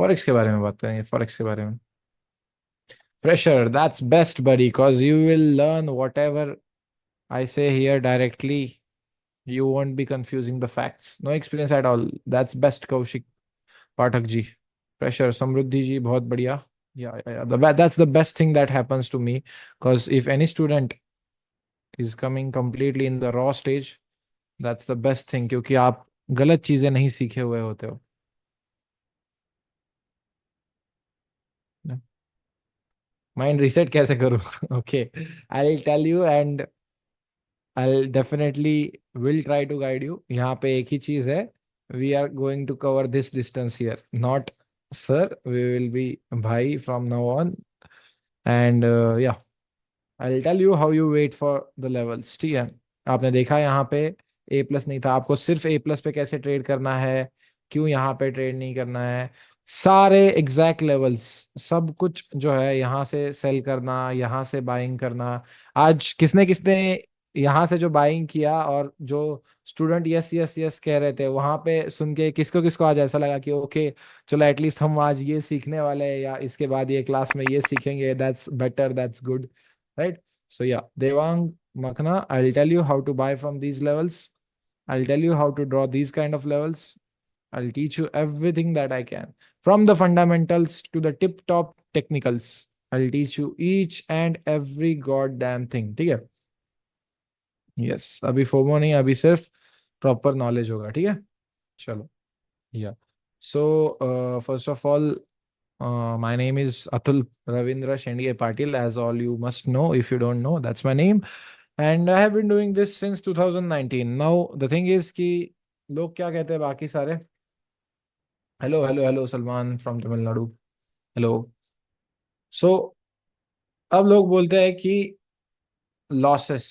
Forex के बारे में बात करेंगे, फॉरेक्स के बारे में। Fresher, that's best, buddy, because you will learn whatever I say here directly. You won't be confusing the facts. No experience at all. That's best, Kaushik Pathak ji. Fresher, Samruddhi ji, बहुत बढ़िया. Yeah. That's the best thing that happens to me, because if any student is coming completely in the raw stage, that's the best thing, क्योंकि आप गलत चीजें नहीं सीखे हुए होते हो. माइंड रीसेट कैसे करूँ? Okay, I tell you and I'll definitely will try to guide you. यहाँ पे एक ही चीज है, we are going to cover this distance here, not sir. We will be bhai from now on, and yeah, I'll tell you how you wait for the levels. ठीक है, आपने देखा यहाँ पे ए प्लस नहीं था, आपको सिर्फ ए प्लस पे कैसे ट्रेड करना है, क्यों यहाँ पे ट्रेड नहीं करना है, सारे एग्जैक्ट लेवल्स, सब कुछ जो है, यहाँ से सेल करना, यहाँ से बाइंग करना. आज किसने किसने यहाँ से जो बाइंग किया, और जो स्टूडेंट यस यस यस कह रहे थे, वहां पे सुन के किसको किसको आज ऐसा लगा कि ओके, चलो एटलीस्ट हम आज ये सीखने वाले हैं, या इसके बाद ये क्लास में ये सीखेंगे, that's better, that's good, right? So yeah, Devang Makhna, I'll tell you how to buy from these levels. I'll tell you how to draw these kind of levels. I'll teach you everything that I can. From the fundamentals to the tip top technicals. I'll teach you each and every goddamn thing. ठीक है? Yes. अभी FOMO नहीं, अभी सिर्फ proper knowledge होगा. ठीक है? चलो. Yeah. So, first of all, my name is Atul Ravindra Shendge Patil, as all you must know. If you don't know, that's my name. And I have been doing this since 2019. Now, the thing is कि लोग क्या कहते हैं बाकी सारे. Hello hello hello, Salman from Tamil Nadu. Hello. So अब लोग बोलते हैं कि लॉसेस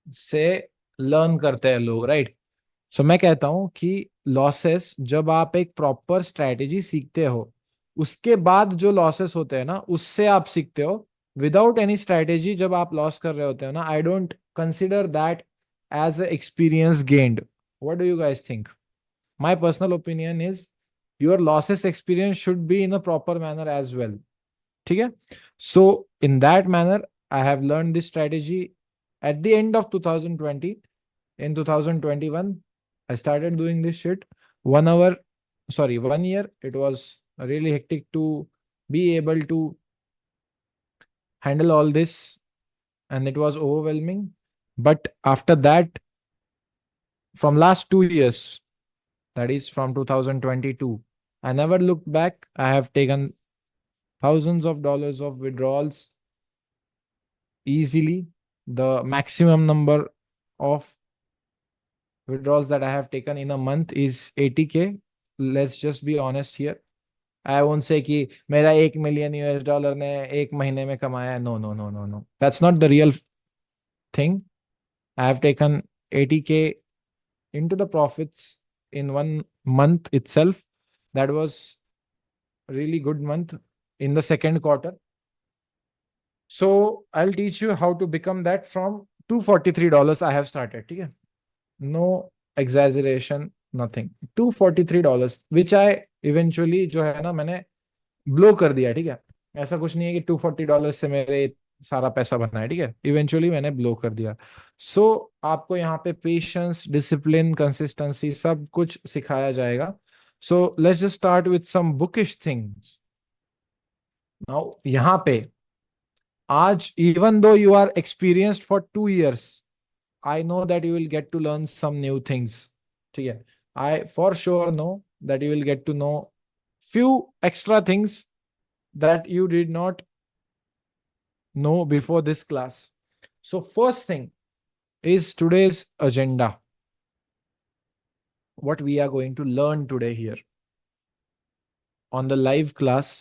से लर्न करते हैं लोग, राइट? सो मैं कहता हूं कि लॉसेस, जब आप एक प्रॉपर स्ट्रेटेजी सीखते हो, उसके बाद जो लॉसेस होते हैं ना, उससे आप सीखते हो. विदाउट एनी स्ट्रेटेजी जब आप लॉस कर रहे होते हो ना, I don't consider that as a experience gained. What do you guys think? My personal opinion is your losses experience should be in a proper manner as well. ठीक है? So in that manner I have learn this strategy at the end of 2020. In 2021, I started doing this shit. 1 hour, sorry, 1 year. It was really hectic to be able to handle all this, and it was overwhelming. But after that, from last 2 years, that is from 2022, I never looked back. I have taken thousands of dollars of withdrawals easily. The maximum number of withdrawals that I have taken in a month is 80K. Let's just be honest here. I won't say कि मेरा 1 million US dollar ने एक महीने में कमाया. No, no, no, no, no. That's not the real thing. I have taken 80K into the profits in 1 month itself. That was a really good month in the second quarter. So I'll teach you how to become that from $243 I have started. ठीक है? No exaggeration, nothing. $243, which I eventually जो है ना, मैंने blow कर दिया. ठीक है? ऐसा कुछ नहीं है कि $240 से मेरे सारा पैसा बना है. ठीक है? इवेंचुअली मैंने ब्लो कर दिया. सो आपको यहाँ पे पेशेंस, डिसिप्लिन, कंसिस्टेंसी सब कुछ सिखाया जाएगा. So let's just start with some bookish things. Now यहाँ पे आज, even though you are experienced for 2 years, I know that you will get to learn some new things. ठीक है? I for sure know that you will get to know few extra things that you did not know before this class. So first thing is today's agenda. What we are going to learn today here on the live class.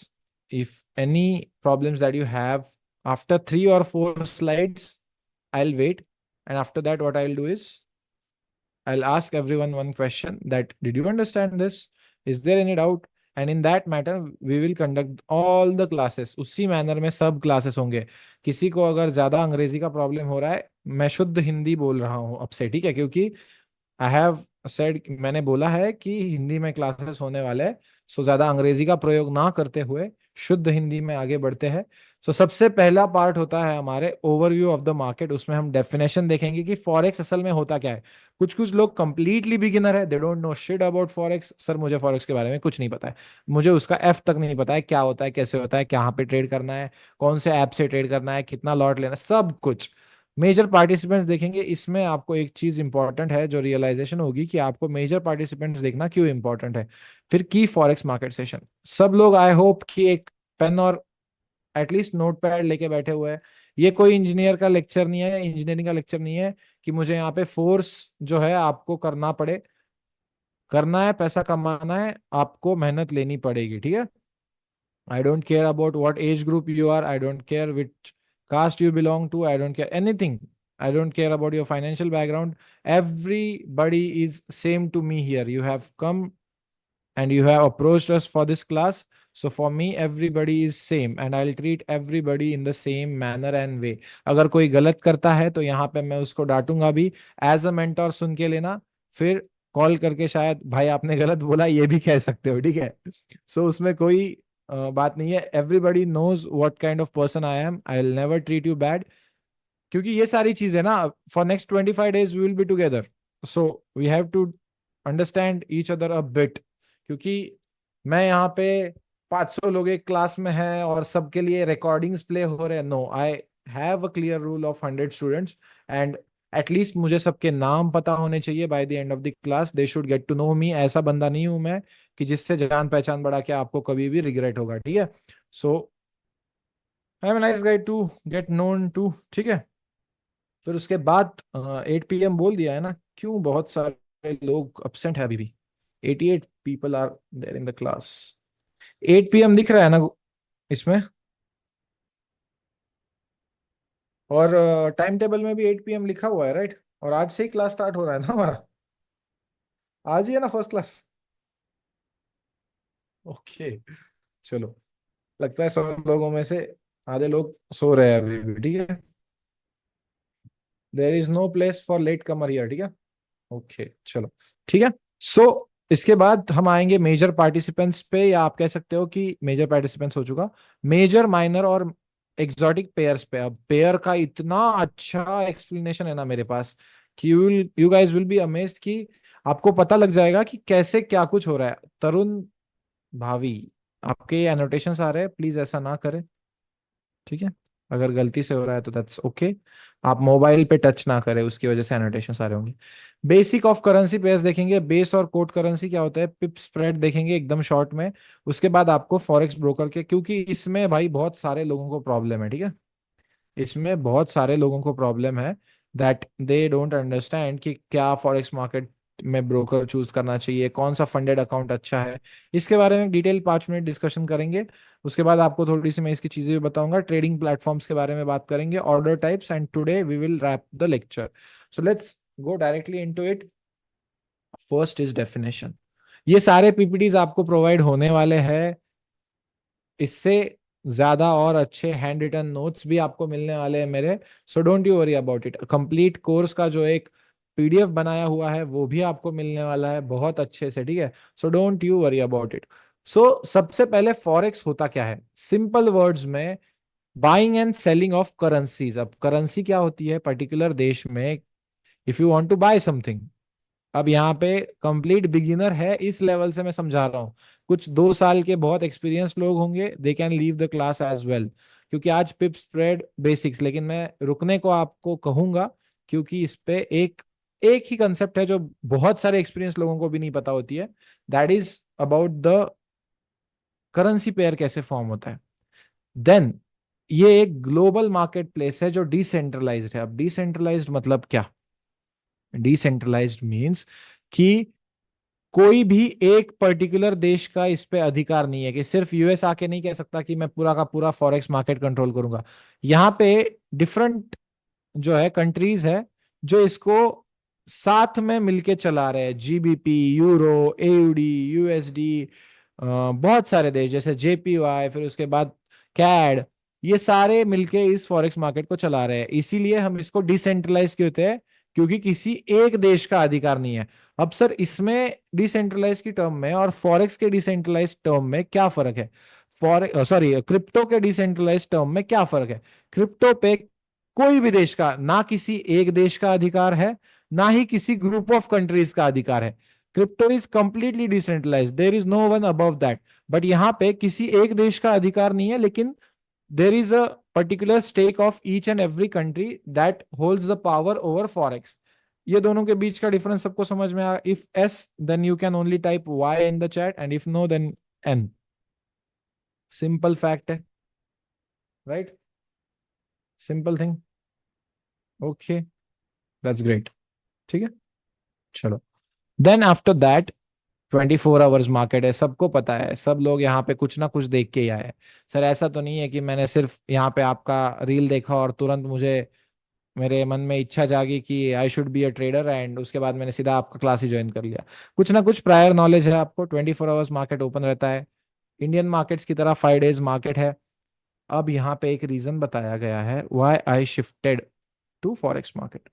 If any problems that you have after 3 or 4 slides, I'll wait. And after that, what I'll do is I'll ask everyone one question, that did you understand this? Is there any doubt? And in that matter, we will conduct all the classes. उसी manner में सब classes होंगे. किसी को अगर ज्यादा अंग्रेजी का प्रॉब्लम हो रहा है, मैं शुद्ध हिंदी बोल रहा हूँ अब से. ठीक है? क्योंकि आई हैव सेड, मैंने बोला है कि हिंदी में क्लासेस होने वाले हैं. सो ज्यादा अंग्रेजी का प्रयोग ना करते हुए शुद्ध हिंदी में आगे बढ़ते हैं। सो सबसे पहला पार्ट होता है हमारे ओवरव्यू ऑफ द मार्केट। उसमें हम डेफिनेशन देखेंगे कि फॉरेक्स असल में होता क्या है। कुछ कुछ लोग कंप्लीटली बिगिनर है, they don't know shit about forex. Sir मुझे फॉरेक्स के बारे में कुछ नहीं पता है, मुझे उसका एफ तक नहीं पता है, क्या होता है, कैसे होता है, कहाँ पे ट्रेड करना है, कौन से ऐप से ट्रेड करना है, कितना लॉट लेना है, सब कुछ। मेजर पार्टिसिपेंट्स देखेंगे। इसमें आपको एक चीज इंपॉर्टेंट है जो रियलाइजेशन होगी कि आपको मेजर पार्टिसिपेंट्स देखना क्यों इंपॉर्टेंट है। फिर की फॉरेक्स मार्केट सेशन। सब लोग आई होप कि एक पेन और एटलीस्ट नोट पैड लेके बैठे हुए हैं। ये कोई इंजीनियर का लेक्चर नहीं है, इंजीनियरिंग का लेक्चर नहीं है कि मुझे यहाँ पे फोर्स जो है आपको करना पड़े। करना है, पैसा कमाना है, आपको मेहनत लेनी पड़ेगी, ठीक है। I don't care about what age group you are. I don't care which caste you belong to. I don't care anything. I don't care about your financial background. Everybody is same to me here. You have come and you have approached us for this class. So for me, everybody is same and I'll treat everybody in the same manner and way. अगर कोई गलत करता है तो यहाँ पे मैं उसको डांटूंगा भी। एज अ मेंटोर सुन के लेना, फिर कॉल करके शायद भाई आपने गलत बोला ये भी कह सकते हो, ठीक है। सो उसमें कोई बात नहीं है। Everybody knows what kind of person I am, I will never treat you bad. क्योंकि ये सारी चीजें ना, for next 25 days we will be together, so we have to understand each other a bit. क्योंकि मैं यहाँ पे 500 लोग एक क्लास में हैं और सबके लिए रिकॉर्डिंग्स प्ले हो रहे हैं, no, I have a clear rule of 100 students and at least मुझे सबके नाम पता होने चाहिए by the end of the class. They should get to know me. ऐसा बंदा नहीं हूं मैं कि जिससे जान पहचान बढ़ा के आपको कभी भी रिग्रेट होगा, ठीक है। So I am nice guy to get known to, ठीक है। फिर उसके बाद 8 PM बोल दिया है ना, क्यों बहुत सारे लोग अपसेंट है अभी भी। 88 people are there in the class. 8 PM दिख रहा है ना इसमें, और टाइम टेबल में भी 8 PM लिखा हुआ है, राइट। और आज से ही क्लास स्टार्ट हो रहा है ना हमारा, आज ही है ना फर्स्ट क्लास। ओके, चलो। लगता है 100 लोगों में से आधे लोग सो रहे हैं अभी भी, ठीक है। There is no place for late comer here, ठीक है। ओके, चलो, ठीक है। सो इसके बाद हम आएंगे मेजर पार्टिसिपेंट्स पे, या आप कह सकते हो कि मेजर पार्टिसिपेंट्स हो चुका, मेजर माइनर और एग्जॉटिक पेयर्स पे। अब पेयर का इतना अच्छा एक्सप्लेनेशन है ना मेरे पास कि you guys will be amazed कि आपको पता लग जाएगा कि कैसे क्या कुछ हो रहा है। तरुण भावी, आपके एनोटेशंस आ रहे हैं, प्लीज ऐसा ना करें, ठीक है। अगर गलती से हो रहा है तो दैट्स ओके। आप मोबाइल पे टच ना करें, उसकी वजह से एनोटेशन सारे होंगे। बेसिक ऑफ करेंसी पेयर्स देखेंगे, बेस और कोट करेंसी क्या होता है, पिप स्प्रेड देखेंगे एकदम शॉर्ट में। उसके बाद आपको फॉरेक्स ब्रोकर के, क्योंकि इसमें भाई बहुत सारे लोगों को प्रॉब्लम है, ठीक है। इसमें बहुत सारे लोगों को प्रॉब्लम है दैट दे डोंट अंडरस्टैंड कि क्या फॉरेक्स मार्केट में ब्रोकर चूज करना चाहिए, कौन सा फंडेड अकाउंट अच्छा है। इसके बारे में डिटेल 5 मिनट डिस्कशन करेंगे। उसके बाद आपको थोड़ी सी मैं इसकी चीजें भी बताऊंगा, ट्रेडिंग प्लेटफॉर्म्स के बारे में बात करेंगे, order types, and today we will wrap the lecture. So let's go directly into it. First is definition. ये सारे पीपीटीज आपको प्रोवाइड होने वाले हैं। इससे ज्यादा और अच्छे हैंड रिटन नोट्स भी आपको मिलने वाले हैं मेरे। सो don't you worry about it. Complete course का जो एक पीडीएफ बनाया हुआ है वो भी आपको मिलने वाला है बहुत अच्छे से, ठीक है। So don't you worry about it. So सबसे पहले फॉरेक्स होता क्या है, सिंपल वर्ड्स में, buying and selling of currencies. अब करेंसी क्या होती है पर्टिकुलर देश में, if you want to buy something. अब यहाँ पे कंप्लीट बिगिनर है इस लेवल से मैं समझा रहा हूँ। कुछ 2 साल के बहुत एक्सपीरियंस लोग होंगे, they can leave the class as well, क्योंकि आज पिप स्प्रेड बेसिक्स। लेकिन मैं रुकने को आपको कहूंगा, क्योंकि इस पे एक एक ही कंसेप्ट है जो बहुत सारे एक्सपीरियंस लोगों को भी नहीं पता होती है, that is about the currency pair कैसे फॉर्म होता है। देन ये एक ग्लोबल मार्केट प्लेस है जो डिसेंट्रलाइज्ड है। अब डिसेंट्रलाइज्ड मतलब क्या, डिसेंट्रलाइज्ड मीन्स कि कोई भी एक पर्टिकुलर देश का इस पे अधिकार नहीं है, कि सिर्फ यूएस आके नहीं कह सकता कि मैं पूरा का पूरा फॉरेक्स मार्केट कंट्रोल करूंगा। यहाँ पे डिफरेंट जो है कंट्रीज है जो इसको साथ में मिलके चला रहे हैं, जीबीपी, यूरो, एयूडी, यूएसडी, बहुत सारे देश जैसे जेपीवाई, फिर उसके बाद कैड, ये सारे मिलके इस फॉरेक्स मार्केट को चला रहे हैं। इसीलिए हम इसको डिसेंट्रलाइज कहते हैं, क्योंकि किसी एक देश का अधिकार नहीं है। अब सर इसमें डिसेंट्रलाइज की टर्म में और फॉरेक्स के डिसेंट्रलाइज टर्म में क्या फर्क है? सॉरी, क्रिप्टो के डिसेंट्रलाइज टर्म में क्या फर्क है? क्रिप्टो पे कोई भी देश का, ना किसी एक देश का अधिकार है, ना ही किसी ग्रुप ऑफ कंट्रीज का अधिकार है। Crypto is completely decentralize, there is no one above that. But यहाँ पे किसी एक देश का अधिकार नहीं है, लेकिन there is a particular stake of each and every country that holds the power over forex। ये दोनों के बीच का डिफरेंस सबको समझ में आया? If yes, then you can only type Y in the chat, and if no then N. Simple fact है, right? Simple thing. Okay, that's great. ठीक है, चलो। Then after that 24 hours market है, सबको पता है, सब लोग यहाँ पे कुछ ना कुछ देख के ही आए हैं। सर ऐसा तो नहीं है कि मैंने सिर्फ यहाँ पे आपका रील देखा और तुरंत मुझे मेरे मन में इच्छा जागी कि I should be a trader, and उसके बाद मैंने सीधा आपका क्लास ही ज्वाइन कर लिया। कुछ ना कुछ प्रायर नॉलेज है आपको। 24 आवर्स मार्केट ओपन रहता है, इंडियन मार्केट्स की तरह 5 डेज मार्केट है। अब यहाँ पे एक रीजन बताया गया है why I shifted to forex market.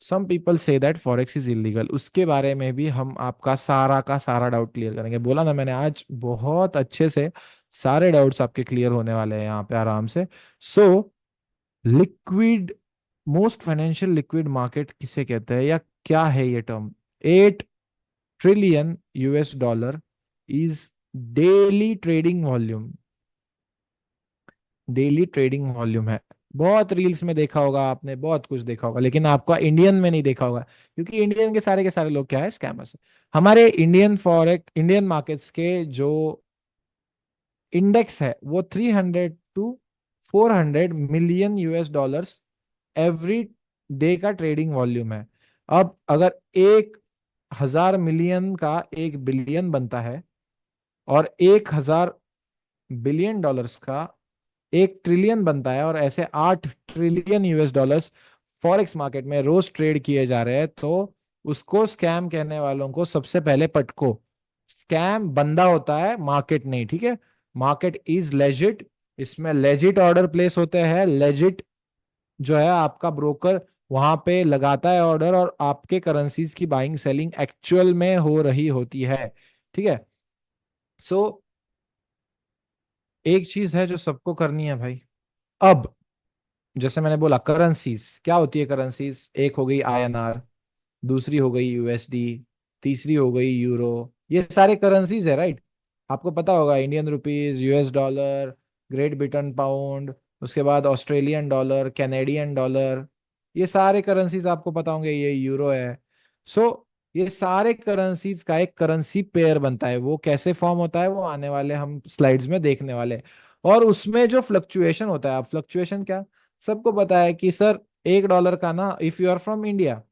Some people say that forex is illegal, उसके बारे में भी हम आपका सारा का सारा डाउट क्लियर करेंगे। बोला ना मैंने, आज बहुत अच्छे से सारे डाउट्स आपके क्लियर होने वाले हैं यहाँ पे आराम से। So liquid, most financial liquid market किसे कहते हैं, या क्या है ये term? 8 trillion US dollar is daily trading volume. Daily trading volume है। बहुत रील्स में देखा होगा आपने, बहुत कुछ देखा होगा, लेकिन आपका इंडियन में नहीं देखा होगा, क्योंकि इंडियन के सारे लोग क्या है, स्कैमर्स। हमारे इंडियन मार्केट्स के जो इंडेक्स है वो 300 to 400 million US dollars every day का ट्रेडिंग वॉल्यूम है। अब अगर 1,000 मिलियन का 1 बिलियन बनता है, और 1,000 बिलियन डॉलर्स का 1 ट्रिलियन बनता है, और ऐसे 8 trillion US dollars forex market में रोज ट्रेड किए जा रहे हैं, तो उसको स्कैम कहने वालों को सबसे पहले पटको। स्कैम बंदा होता है, मार्केट नहीं, ठीक है? मार्केट इज लेजिट, इसमें लेजिट ऑर्डर प्लेस होते हैं, लेजिट जो है आपका ब्रोकर वहां पे लगाता है ऑर्डर, और आपके करेंसीज की बाइंग सेलिंग एक्चुअल में हो रही होती है। ठीक है? सो एक चीज है जो सबको करनी है भाई। अब जैसे मैंने बोला, करेंसीज क्या होती है? करेंसीज एक हो गई INR, दूसरी हो गई USD, तीसरी हो गई यूरो। ये सारे करेंसीज है, राइट? आपको पता होगा, Indian rupees, US dollar, great Britain pound, उसके बाद ऑस्ट्रेलियन डॉलर, कैनेडियन डॉलर, ये सारे करेंसीज आपको पता होंगे, ये यूरो है। सो ये सारे करेंसीज का एक करेंसी पेयर बनता है। वो कैसे फॉर्म होता है वो आने वाले हम स्लाइड्स में देखने वाले हैं। और उसमें जो फ्लक्चुएशन होता है, अब फ्लक्चुएशन क्या, सबको पता है कि सर $1 का ना, if you are from India,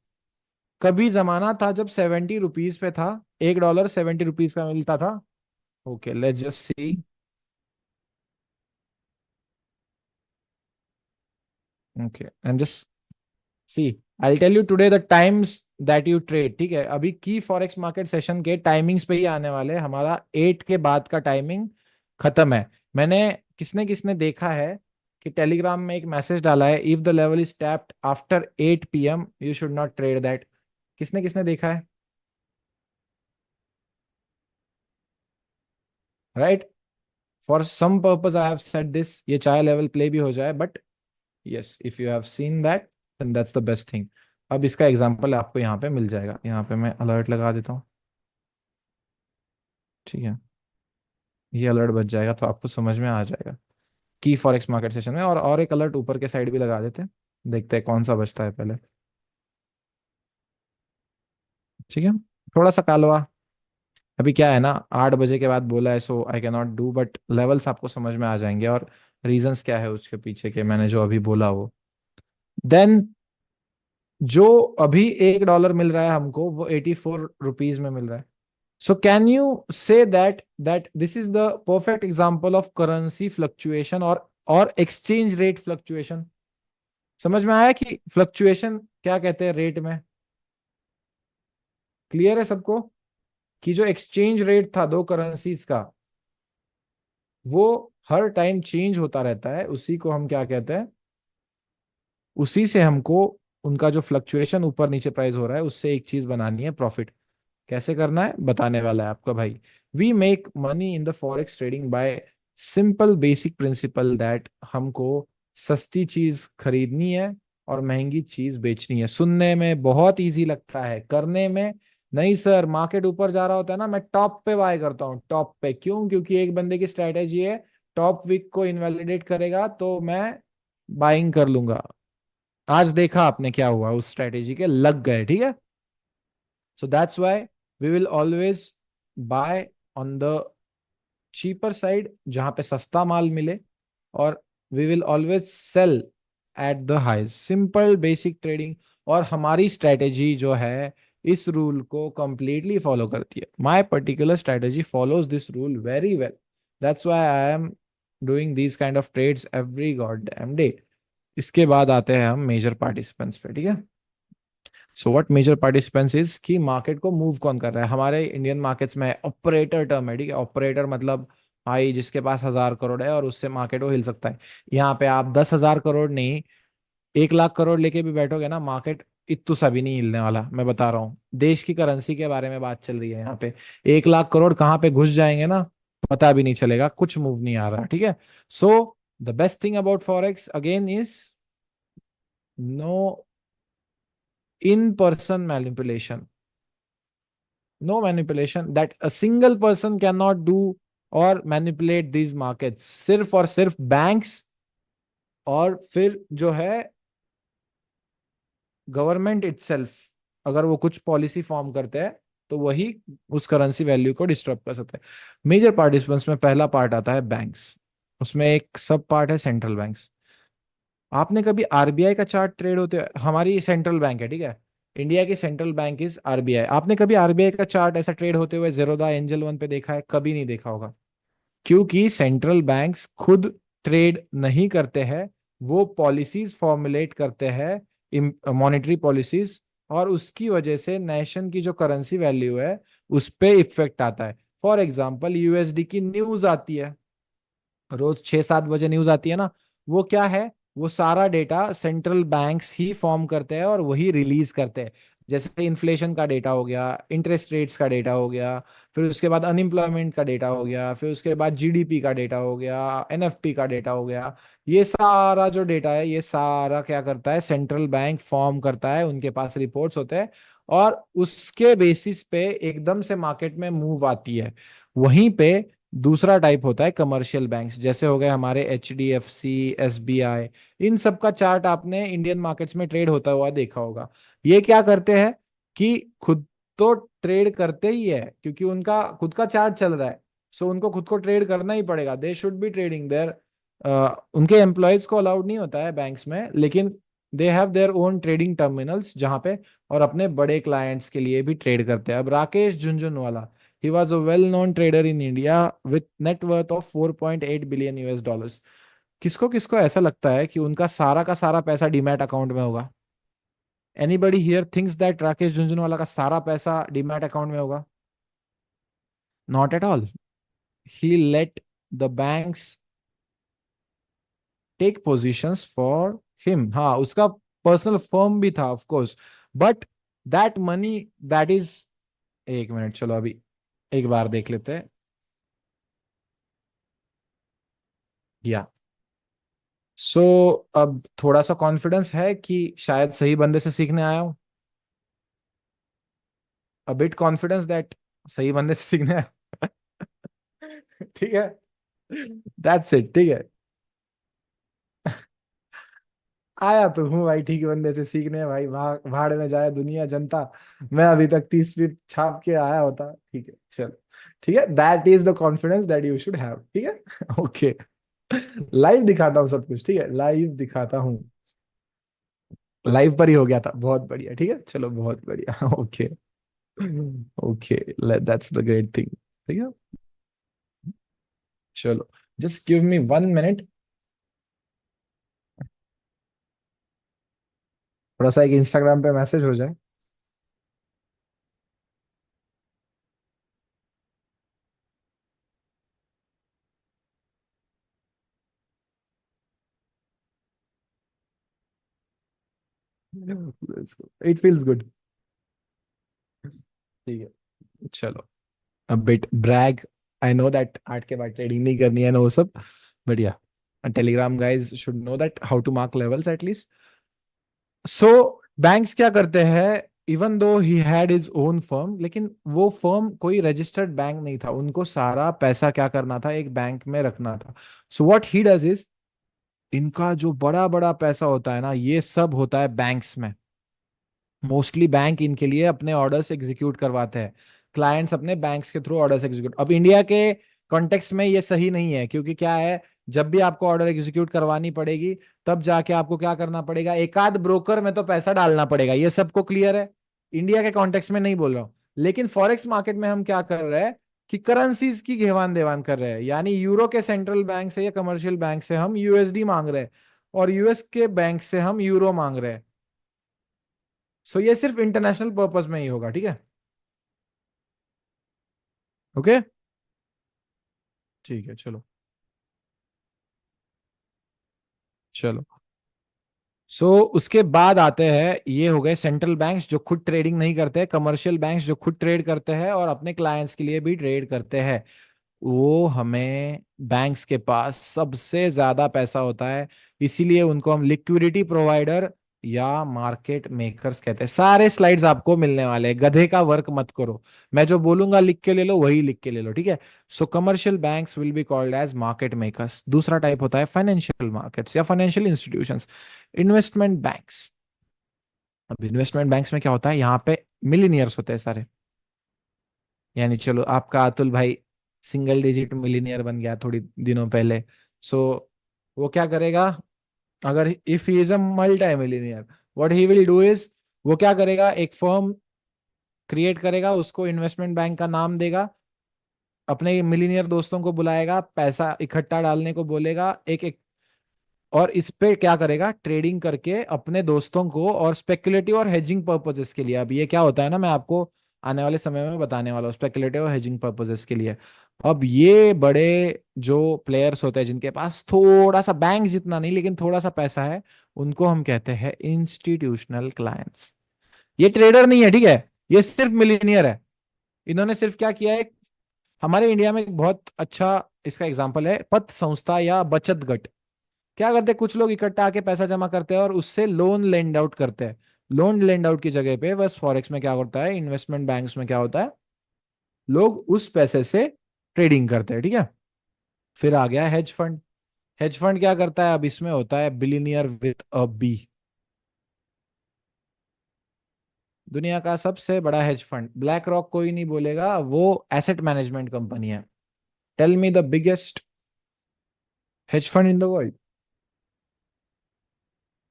कभी जमाना था जब 70 रुपीज पे था, $1 70 रुपीज का मिलता था। Okay, let's just see. Okay, and just see, I tell you today the times that you trade. ठीक है, अभी की फॉरेक्स मार्केट सेशन के टाइमिंग्स पे ही आने वाले हैं। हमारा 8 के बाद का टाइमिंग खत्म है। मैंने, किसने किसने देखा है कि टेलीग्राम में एक मैसेज डाला है, if the level is tapped after 8 PM you should not trade that? किसने किसने देखा है? Right? For some purpose I have said this, ये चाहे लेवल प्ले भी हो जाए, but yes, if you have seen that then that's the best thing. अब इसका एग्जांपल आपको यहाँ पे मिल जाएगा, यहाँ पे मैं अलर्ट लगा देता हूँ। ठीक है, ये अलर्ट बच जाएगा तो आपको समझ में आ जाएगा की फॉरेक्स मार्केट सेशन में। और एक अलर्ट ऊपर के साइड भी लगा देते हैं, देखते हैं कौन सा बचता है पहले। ठीक है, थोड़ा सा कालवा। अभी क्या है ना, 8 बजे के बाद बोला है, so I can not do, but levels आपको समझ में आ जाएंगे, और रीजंस क्या है उसके पीछे के, मैंने जो अभी बोला वो। देन जो अभी $1 मिल रहा है हमको, वो 84 रुपीज में मिल रहा है। So can you say that this is the perfect example of currency fluctuation और एक्सचेंज रेट फ्लक्चुएशन? समझ में आया कि फ्लक्चुएशन क्या कहते हैं रेट में? क्लियर है सबको कि जो एक्सचेंज रेट था दो करेंसीज का, वो हर टाइम चेंज होता रहता है, उसी को हम क्या कहते हैं, उसी से हमको उनका जो फ्लक्चुएशन ऊपर नीचे प्राइस हो रहा है उससे एक चीज बनानी है, प्रॉफिट। कैसे करना है बताने वाला है आपका भाई। We make money in the forex trading by simple basic principle that हमको सस्ती चीज खरीदनी है और महंगी चीज बेचनी है। सुनने में बहुत इजी लगता है, करने में नहीं सर। मार्केट ऊपर जा रहा होता है ना, मैं टॉप पे बाय करता हूँ, टॉप पे। क्यों? क्योंकि एक बंदे की स्ट्रेटेजी है, टॉप वीक को इनवैलिडेट करेगा तो मैं बाइंग कर लूंगा। आज देखा आपने क्या हुआ, उस स्ट्रेटेजी के लग गए, ठीक है। So that's why we will always buy on the cheaper side, जहां पे सस्ता माल मिले, और we will always sell at the high. Simple basic trading. और हमारी स्ट्रेटेजी जो है इस रूल को कंप्लीटली फॉलो करती है। My particular strategy follows this rule very well. That's why I am doing these kind of trades every god damn day. इसके बाद आते हैं हम मेजर पार्टिसिपेंट्स पे, ठीक है। So what major participants is, कि मार्केट को मूव कौन कर रहा है। हमारे इंडियन मार्केट्स में ऑपरेटर टर्म है, ठीक है। ऑपरेटर मतलब भाई जिसके पास 1,000 करोड़ है और उससे मार्केट को हिल सकता है। यहाँ पे आप 10,000 करोड़ नहीं, 1 लाख करोड़ लेके भी बैठोगे ना, मार्केट इत्तू सा भी नहीं हिलने वाला। मैं बता रहा हूँ, देश की करेंसी के बारे में बात चल रही है यहाँ पे। 1 लाख करोड़ कहाँ पे घुस जाएंगे ना, पता भी नहीं चलेगा, कुछ मूव नहीं आ रहा, ठीक है। So the best thing about forex again is no in person manipulation. No manipulation that a single person cannot do और manipulate these markets। सिर्फ और सिर्फ बैंक्स और फिर जो है गवर्नमेंट इटसेल्फ, अगर वो कुछ पॉलिसी फॉर्म करते हैं तो वही उस करेंसी वैल्यू को डिस्टर्ब कर सकते हैं। मेजर पार्टिसिपेंट्स में पहला पार्ट आता है बैंक्स। उसमें एक सब पार्ट है सेंट्रल बैंक्स। आपने कभी आरबीआई का चार्ट ट्रेड होते, हमारी सेंट्रल बैंक है, ठीक है। इंडिया की सेंट्रल बैंक इज आरबीआई। आपने कभी आरबीआई का चार्ट ऐसा ट्रेड होते हुए जेरोदा एंजल वन पे देखा है? कभी नहीं देखा होगा। क्योंकि सेंट्रल बैंक्स खुद ट्रेड नहीं करते हैं, वो पॉलिसीज फॉर्मुलेट करते हैं, मॉनेटरी पॉलिसीज। और उसकी वजह से नेशन की जो करेंसी वैल्यू है उस पे इफेक्ट आता है। फॉर एग्जाम्पल यूएसडी की न्यूज आती है, रोज 6-7 बजे न्यूज आती है ना। वो क्या है, वो सारा डेटा सेंट्रल बैंक्स ही फॉर्म करते हैं और वही रिलीज करते हैं। जैसे इन्फ्लेशन का डेटा हो गया, इंटरेस्ट रेट्स का डेटा हो गया, फिर उसके बाद अनएम्प्लॉयमेंट का डेटा हो गया, फिर उसके बाद जीडीपी का डेटा हो गया, एनएफपी का डेटा हो गया। ये सारा जो डेटा है ये सारा क्या करता है, सेंट्रल बैंक फॉर्म करता है, उनके पास रिपोर्ट्स होते हैं। और उसके बेसिस पे एकदम से मार्केट में मूव आती है। वहीं पे दूसरा टाइप होता है कमर्शियल बैंक्स, जैसे हो गए हमारे H D F C, S B I. इन सब का चार्ट आपने इंडियन मार्केट्स में ट्रेड होता हुआ देखा होगा। ये क्या करते हैं कि खुद तो ट्रेड करते ही है, क्योंकि उनका खुद का चार्ट चल रहा है। सो उनको खुद को ट्रेड करना ही पड़ेगा, they should be trading there. उनके एम्प्लॉयज को अलाउड नहीं होता है बैंक्स में, लेकिन they have their own trading terminals जहां पे, और अपने बड़े क्लाइंट्स के लिए भी ट्रेड करते हैं। अब Rakesh Jhunjhunwala, he was a well known trader in India with net worth of 4.8 billion US dollars। किसको किसको ऐसा लगता है कि उनका सारा का सारा पैसा डीमैट अकाउंट में होगा? Anybody here thinks that Rakesh Jhunjhunwala का सारा पैसा डीमैट अकाउंट में होगा? Not at all. He let the banks take positions for him. हाँ, उसका पर्सनल फर्म भी था of course, but that money, that is, एक मिनट चलो अभी एक बार देख लेते हैं। या सो अब थोड़ा सा कॉन्फिडेंस है कि शायद सही बंदे से सीखने आया हूँ। अ बिट कॉन्फिडेंस दैट सही बंदे से सीखने आया। ठीक है, दैट्स इट, ठीक है। आया तो हूँ भाई, ठीक बंदे से सीखने भाई, भाड़ में जाए दुनिया जनता। मैं अभी तक 30 फीट छाप के आया होता, ठीक है चलो। ठीक है, that is the confidence that you should have, ठीक है। ओके, लाइव दिखाता हूँ सब कुछ, ठीक है, लाइव दिखाता हूँ। लाइव पर ही हो गया था, बहुत बढ़िया, ठीक है चलो, बहुत बढ़िया। Okay, okay, that's the great thing, ठीक है। चलो, जस्ट गिव मी 1 मिनट। थोड़ा सा एक इंस्टाग्राम पे मैसेज हो जाए। It feels good. ठीक है, चलो। A bit brag. I know that आर्ट के बाद ट्रेडिंग नहीं करनी है ना वो सब, but yeah, telegram guys should know that how to mark levels at least. So banks क्या करते हैं, even though he had his own firm, लेकिन वो फर्म कोई रजिस्टर्ड बैंक नहीं था, उनको सारा पैसा क्या करना था, एक बैंक में रखना था। So what he does is, इनका जो बड़ा बड़ा पैसा होता है ना, ये सब होता है बैंक्स में। मोस्टली बैंक इनके लिए अपने ऑर्डर्स एग्जीक्यूट करवाते हैं, क्लाइंट्स अपने बैंक्स के थ्रू ऑर्डर्स एग्जीक्यूट। अब इंडिया के कॉन्टेक्स्ट में ये सही नहीं है, क्योंकि क्या है, जब भी आपको ऑर्डर एग्जीक्यूट करवानी पड़ेगी, तब जाके आपको क्या करना पड़ेगा, एक आध ब्रोकर में तो पैसा डालना पड़ेगा, ये सबको क्लियर है। इंडिया के कॉन्टेक्स्ट में नहीं बोल रहा हूँ। लेकिन फॉरेक्स मार्केट में हम क्या कर रहे हैं कि करेंसीज की घेवान देवान कर रहे हैं, यानी यूरो के सेंट्रल बैंक से या कमर्शियल बैंक से हम यूएसडी मांग रहे हैं, और यूएस के बैंक से हम यूरो मांग रहे हैं। सो ये सिर्फ इंटरनेशनल पर्पस में ही होगा, ठीक है। ओके, ठीक है, चलो। चलो, उसके बाद आते हैं, ये हो गए सेंट्रल बैंक्स जो खुद ट्रेडिंग नहीं करते, कमर्शियल बैंक्स जो खुद ट्रेड करते हैं और अपने क्लाइंट्स के लिए भी ट्रेड करते हैं। वो हमें, बैंक्स के पास सबसे ज्यादा पैसा होता है, इसीलिए उनको हम लिक्विडिटी प्रोवाइडर या मार्केट मेकर्स कहते हैं। सारे स्लाइड्स आपको मिलने वाले हैं, गधे का वर्क मत करो, मैं जो बोलूंगा लिख के ले लो, वही लिख के ले लो, ठीक है। So commercial banks will be called as market makers. दूसरा टाइप होता है फाइनेंशियल मार्केट्स या फाइनेंशियल इंस्टीट्यूशंस, इन्वेस्टमेंट बैंक्स। अब इन्वेस्टमेंट बैंक्स में क्या होता है, यहाँ पे मिलीनियर्स होते हैं सारे, यानी चलो आपका अतुल भाई सिंगल डिजिट मिलीनियर बन गया थोड़ी दिनों पहले। सो वो क्या करेगा, अगर if he is a multi millionaire, what he will do is, वो क्या करेगा, एक फर्म क्रिएट करेगा, उसको इन्वेस्टमेंट बैंक का नाम देगा, अपने मिलीनियर दोस्तों को बुलाएगा, पैसा इकट्ठा डालने को बोलेगा एक एक, और इस पे क्या करेगा, ट्रेडिंग करके अपने दोस्तों को, और स्पेकुलेटिव और हेजिंग पर्पजेस के लिए। अब ये क्या होता है ना, मैं आपको आने वाले समय में बताने वाला हूँ, स्पेकुलेटिव और हेजिंग पर्पजेस के लिए। अब ये बड़े जो प्लेयर्स होते हैं, जिनके पास थोड़ा सा, बैंक जितना नहीं लेकिन थोड़ा सा पैसा है, उनको हम कहते हैं इंस्टीट्यूशनल क्लाइंट्स। ये ट्रेडर नहीं है, ठीक है, ये सिर्फ मिलीनियर है। इन्होंने सिर्फ क्या किया है, हमारे इंडिया में एक बहुत अच्छा इसका एग्जांपल है पत संस्था या बचत गट। क्या करते हैं, कुछ लोग इकट्ठा आके पैसा जमा करते हैं और उससे लोन लेंड आउट करते हैं। लोन लेंड आउट की जगह पे बस फॉरेक्स में क्या होता है, इन्वेस्टमेंट बैंक्स में क्या होता है, लोग उस पैसे से ट्रेडिंग करते हैं, ठीक है। फिर आ गया हेज फंड। हेज फंड क्या करता है, अब इसमें होता है बिलीनियर विथ अ बी। दुनिया का सबसे बड़ा हेज फंड, ब्लैक रॉक कोई नहीं बोलेगा, वो एसेट मैनेजमेंट कंपनी है। Tell me the biggest hedge fund in the world,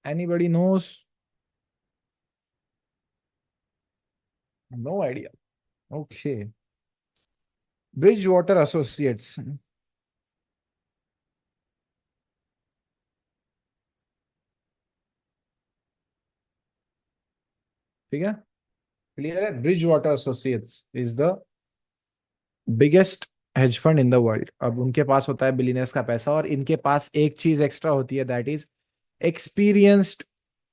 anybody knows? No idea. Okay, Bridgewater Associates. ठीक है, क्लियर है, Bridgewater Associates is the biggest hedge fund in the world. अब उनके पास होता है billionaires का पैसा, और इनके पास एक चीज एक्स्ट्रा होती है, that is experienced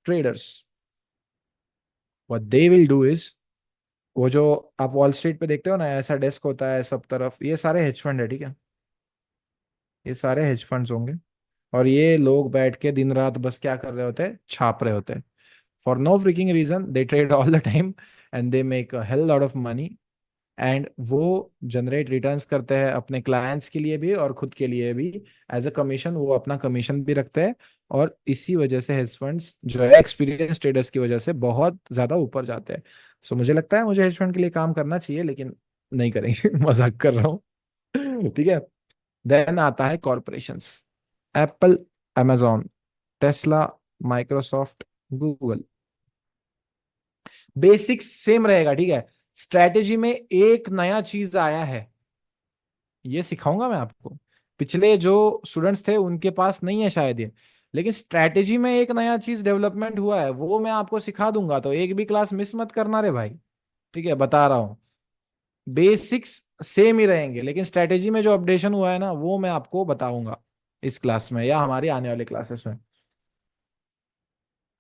traders. What they will do is, वो जो आप वॉल स्ट्रीट पे देखते हो ना, ऐसा डेस्क होता है सब तरफ, ये सारे हेज फंड है, ठीक है। ये सारे हेज फंड्स होंगे, और ये लोग बैठ के दिन रात बस क्या कर रहे होते हैं, छाप रहे होते हैं, for no freaking reason they trade all the time, and they make a hell lot of money. And वो जनरेट रिटर्न्स करते हैं अपने क्लाइंट्स के लिए भी और खुद के लिए भी, एज अ कमीशन, वो अपना कमीशन भी रखते हैं। और इसी वजह से हेज फंड्स जो है, एक्सपीरियंस ट्रेडर्स की वजह से बहुत ज्यादा ऊपर जाते हैं। सो मुझे लगता है मुझे हेज फंड के लिए काम करना चाहिए, लेकिन नहीं करेंगे। मजाक कर रहा हूँ, ठीक है। देन आता है corporations, Apple, amazon, Tesla, Microsoft, Google. Basics same रहेगा, ठीक है। स्ट्रेटेजी में एक नया चीज आया है, ये सिखाऊंगा मैं आपको। पिछले जो स्टूडेंट्स थे उनके पास नहीं है शायद ये, लेकिन स्ट्रेटेजी में एक नया चीज डेवलपमेंट हुआ है, वो मैं आपको सिखा दूंगा, तो एक भी क्लास मिस मत करना रे भाई, ठीक है, बता रहा हूँ। बेसिक्स सेम ही रहेंगे, लेकिन स्ट्रेटेजी में जो अपडेशन हुआ है ना, वो मैं आपको बताऊंगा इस क्लास में या हमारी आने वाले क्लासेस में।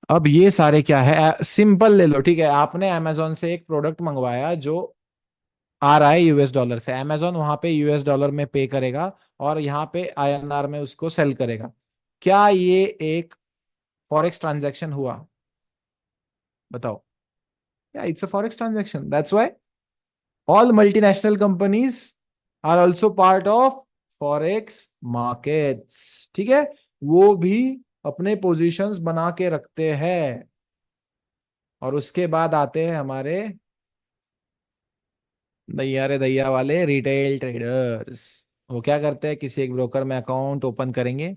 अब ये सारे क्या है, सिंपल ले लो, ठीक है। आपने अमेजोन से एक प्रोडक्ट मंगवाया जो आ रहा है यूएस डॉलर से, अमेजोन वहां पे यूएस डॉलर में पे करेगा और यहाँ पे आईएनआर में उसको सेल करेगा। क्या ये एक फॉरेक्स ट्रांजैक्शन हुआ? बताओ। या it's a forex transaction, that's why all multinational companies are also part of forex markets, ठीक है। वो भी अपने पोजीशंस बना के रखते हैं। और उसके बाद आते हैं हमारे दैया रे दैया वाले रिटेल ट्रेडर्स। वो क्या करते हैं, किसी एक ब्रोकर में अकाउंट ओपन करेंगे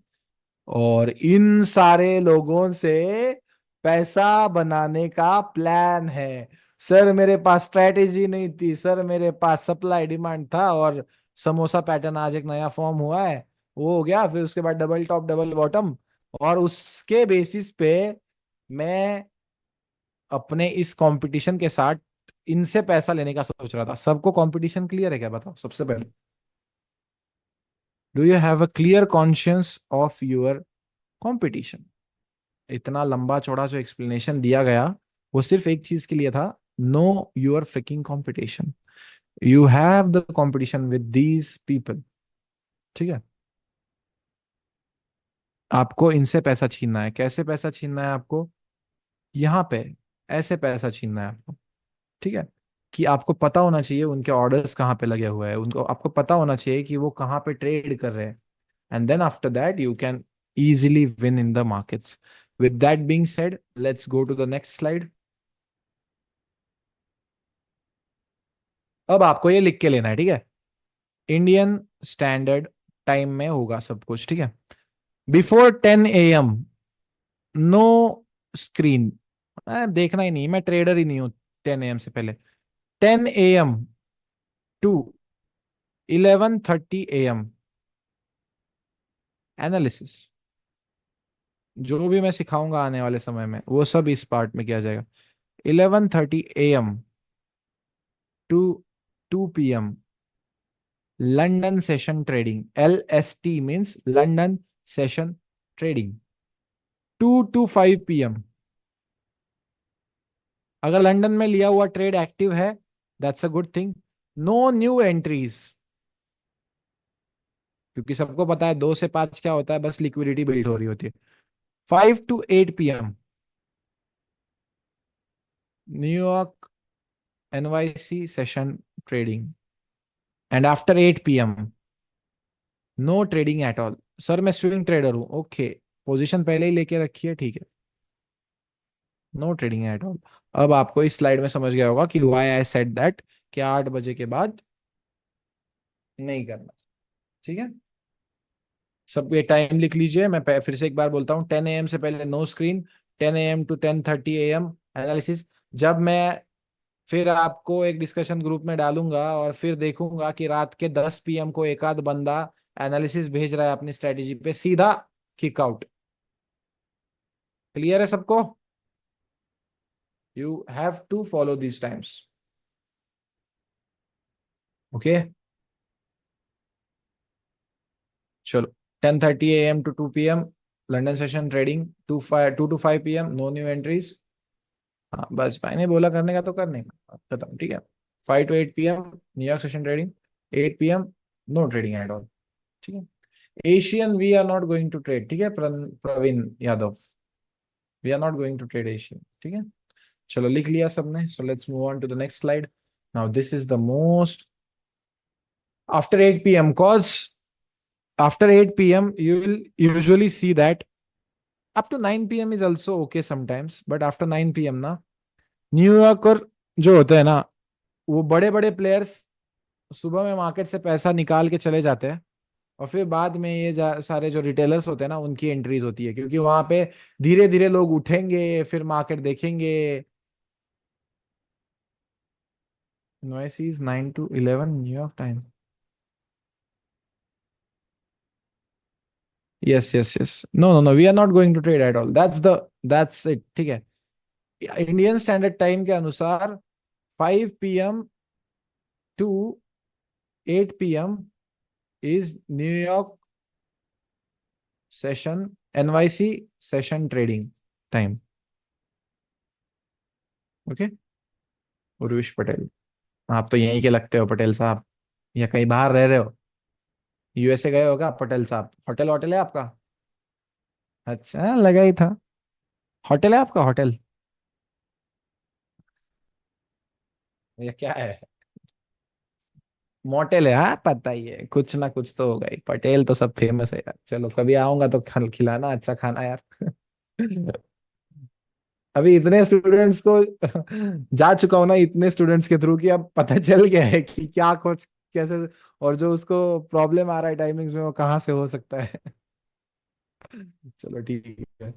और इन सारे लोगों से पैसा बनाने का प्लान है। सर मेरे पास स्ट्रेटेजी नहीं थी, सर मेरे पास सप्लाई डिमांड था और समोसा पैटर्न आज एक नया फॉर्म हुआ है, वो हो गया, फिर उसके बाद डबल टॉप डबल बॉटम, और उसके बेसिस पे मैं अपने इस कंपटीशन के साथ इनसे पैसा लेने का सोच रहा था। सबको कंपटीशन क्लियर है क्या, बताओ सबसे पहले। Do you have a clear conscious of your competition? इतना लंबा चौड़ा जो एक्सप्लेनेशन दिया गया वो सिर्फ एक चीज के लिए था, know your fricking competition. You have the competition with these people, ठीक है। आपको इनसे पैसा छीनना है। कैसे पैसा छीनना है आपको? यहाँ पे ऐसे पैसा छीनना है आपको, ठीक है। कि आपको पता होना चाहिए उनके ऑर्डर्स कहाँ पे लगे हुए हैं, उनको आपको पता होना चाहिए कि वो कहाँ पे ट्रेड कर रहे हैं। And then after that you can easily win in the markets. With that being said, let's go to the next slide. अब आपको ये लिख के लेना है, ठीक है। इंडियन स्टैंडर्ड टाइम में होगा सब कुछ, ठीक है। Before 10 AM, no screen. देखना ही नहीं, मैं ट्रेडर ही नहीं हूं। 10 AM से पहले, 10 AM टू 11:30 AM एनालिसिस। जो भी मैं सिखाऊंगा आने वाले समय में वो सब इस पार्ट में किया जाएगा। 11:30 AM टू 2 PM London session trading, LST means London session trading. 2 to 5 PM, अगर लंदन में लिया हुआ ट्रेड एक्टिव है, that's a good thing. No new entries, क्योंकि सबको पता है 2 से 5 क्या होता है, बस लिक्विडिटी बिल्ड हो रही होती है। 5 to 8 PM New York NYC session trading, and after 8 PM no trading at all. Sir मैं स्विंग ट्रेडर हूं, ओके, पोजीशन पहले ही लेके रखी है, ठीक है। No trading at all. अब आपको इस स्लाइड में समझ गया होगा कि व्हाई आई सेड दैट कि 8 बजे के बाद नहीं करना, ठीक है। सब ये टाइम लिख लीजिए, मैं फिर से एक बार बोलता हूँ। 10 AM से पहले no screen, 10 AM to 10:30 AM analysis. जब मैं फिर आपको एक डिस्कशन ग्रुप में डालूंगा और फिर देखूंगा कि रात के 10 PM को एक आध बंदा एनालिसिस भेज रहा है अपनी स्ट्रेटेजी पे, सीधा किक आउट। क्लियर है सबको? You have to follow this times, okay. चलो, 10:30 AM to 2 PM London session trading, 2 to 5 PM no new entries. हाँ बस भाई ने बोला करने का तो करने का, खत्म, ठीक है। 5 to 8 PM New York session trading, 8 PM no trading at all, ठीक है। Asian we are not going to trade, ठीक है। Praveen Yadav, we are not going to trade Asian, ठीक है। चलो लिख लिया सबने, so let's move on to the next slide. Now this is the most, after 8 PM, cause after 8 PM you will usually see that up to 9 PM is also okay sometimes, but after 9 PM ना, New Yorker जो होते हैं ना, वो बड़े बड़े players सुबह में मार्केट से पैसा निकाल के चले जाते हैं और फिर बाद में ये सारे जो रिटेलर्स होते हैं ना उनकी एंट्रीज होती है, क्योंकि वहां पे धीरे धीरे लोग उठेंगे, फिर मार्केट देखेंगे। NYC is 9 to 11 New York time. Yes yes yes, no no no, we are not going to trade at all, that's it, ठीक है। इंडियन स्टैंडर्ड टाइम के अनुसार 5 PM to 8 PM is New York session, NYC session trading time. Okay, Urvish Patel. आप तो यहीं के लगते हो पटेल साहब, या कहीं बाहर रह रहे हो? यूएसए गए होगा पटेल साहब? होटल होटल है आपका? अच्छा, लगा ही था। होटल है आपका, होटल? ये क्या है? मोटेल है, हाँ पता ही है, कुछ ना कुछ तो होगा ही। पटेल तो सब फेमस है यार। चलो कभी आऊंगा तो खिलाना अच्छा खाना यार। अभी इतने स्टूडेंट्स को जा चुका हूं ना, इतने स्टूडेंट्स के थ्रू, कि अब पता चल गया है कि क्या कुछ कैसे, और जो उसको प्रॉब्लम आ रहा है टाइमिंग्स में, वो कहाँ से हो सकता है। चलो ठीक है।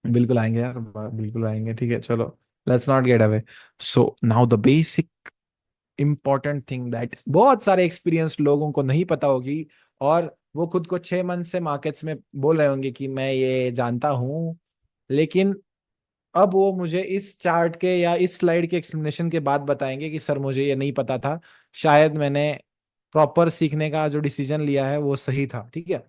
बिल्कुल आएंगे यार, बिल्कुल आएंगे, ठीक है चलो। Let's not get away. So now the basic important thing that बहुत सारे एक्सपीरियंस लोगों को नहीं पता होगी, और वो खुद को 6 मंथ से मार्केट्स में बोल रहे होंगे कि मैं ये जानता हूं, लेकिन अब वो मुझे इस चार्ट के या इस स्लाइड के एक्सप्लेनेशन के बाद बताएंगे कि सर मुझे ये नहीं पता था, शायद मैंने प्रॉपर सीखने का जो डिसीजन लिया है वो सही था। ठीक है,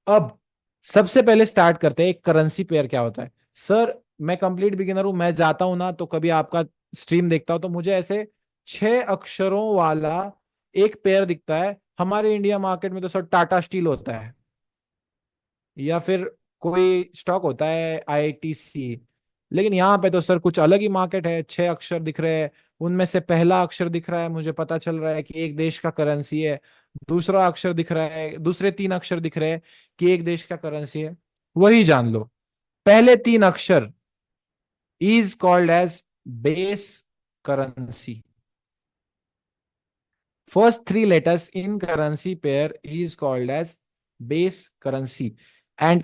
अब सबसे पहले स्टार्ट करते हैं, एक करेंसी पेयर क्या होता है। सर मैं कंप्लीट बिगिनर हूं, मैं जाता हूं ना तो कभी आपका स्ट्रीम देखता हूं तो मुझे ऐसे 6 अक्षरों वाला एक पेयर दिखता है। हमारे इंडिया मार्केट में तो सर टाटा स्टील होता है, या फिर कोई स्टॉक होता है आईटीसी। लेकिन यहाँ पे तो सर कुछ अलग ही मार्केट है, 6 अक्षर दिख रहे हैं। उनमें से पहला अक्षर दिख रहा है, मुझे पता चल रहा है कि एक देश का करेंसी है। दूसरा अक्षर दिख रहा है, दूसरे 3 अक्षर दिख रहे हैं कि एक देश का करेंसी है। वही जान लो, पहले 3 अक्षर is called as base currency. First three letters in currency pair is called as base currency. And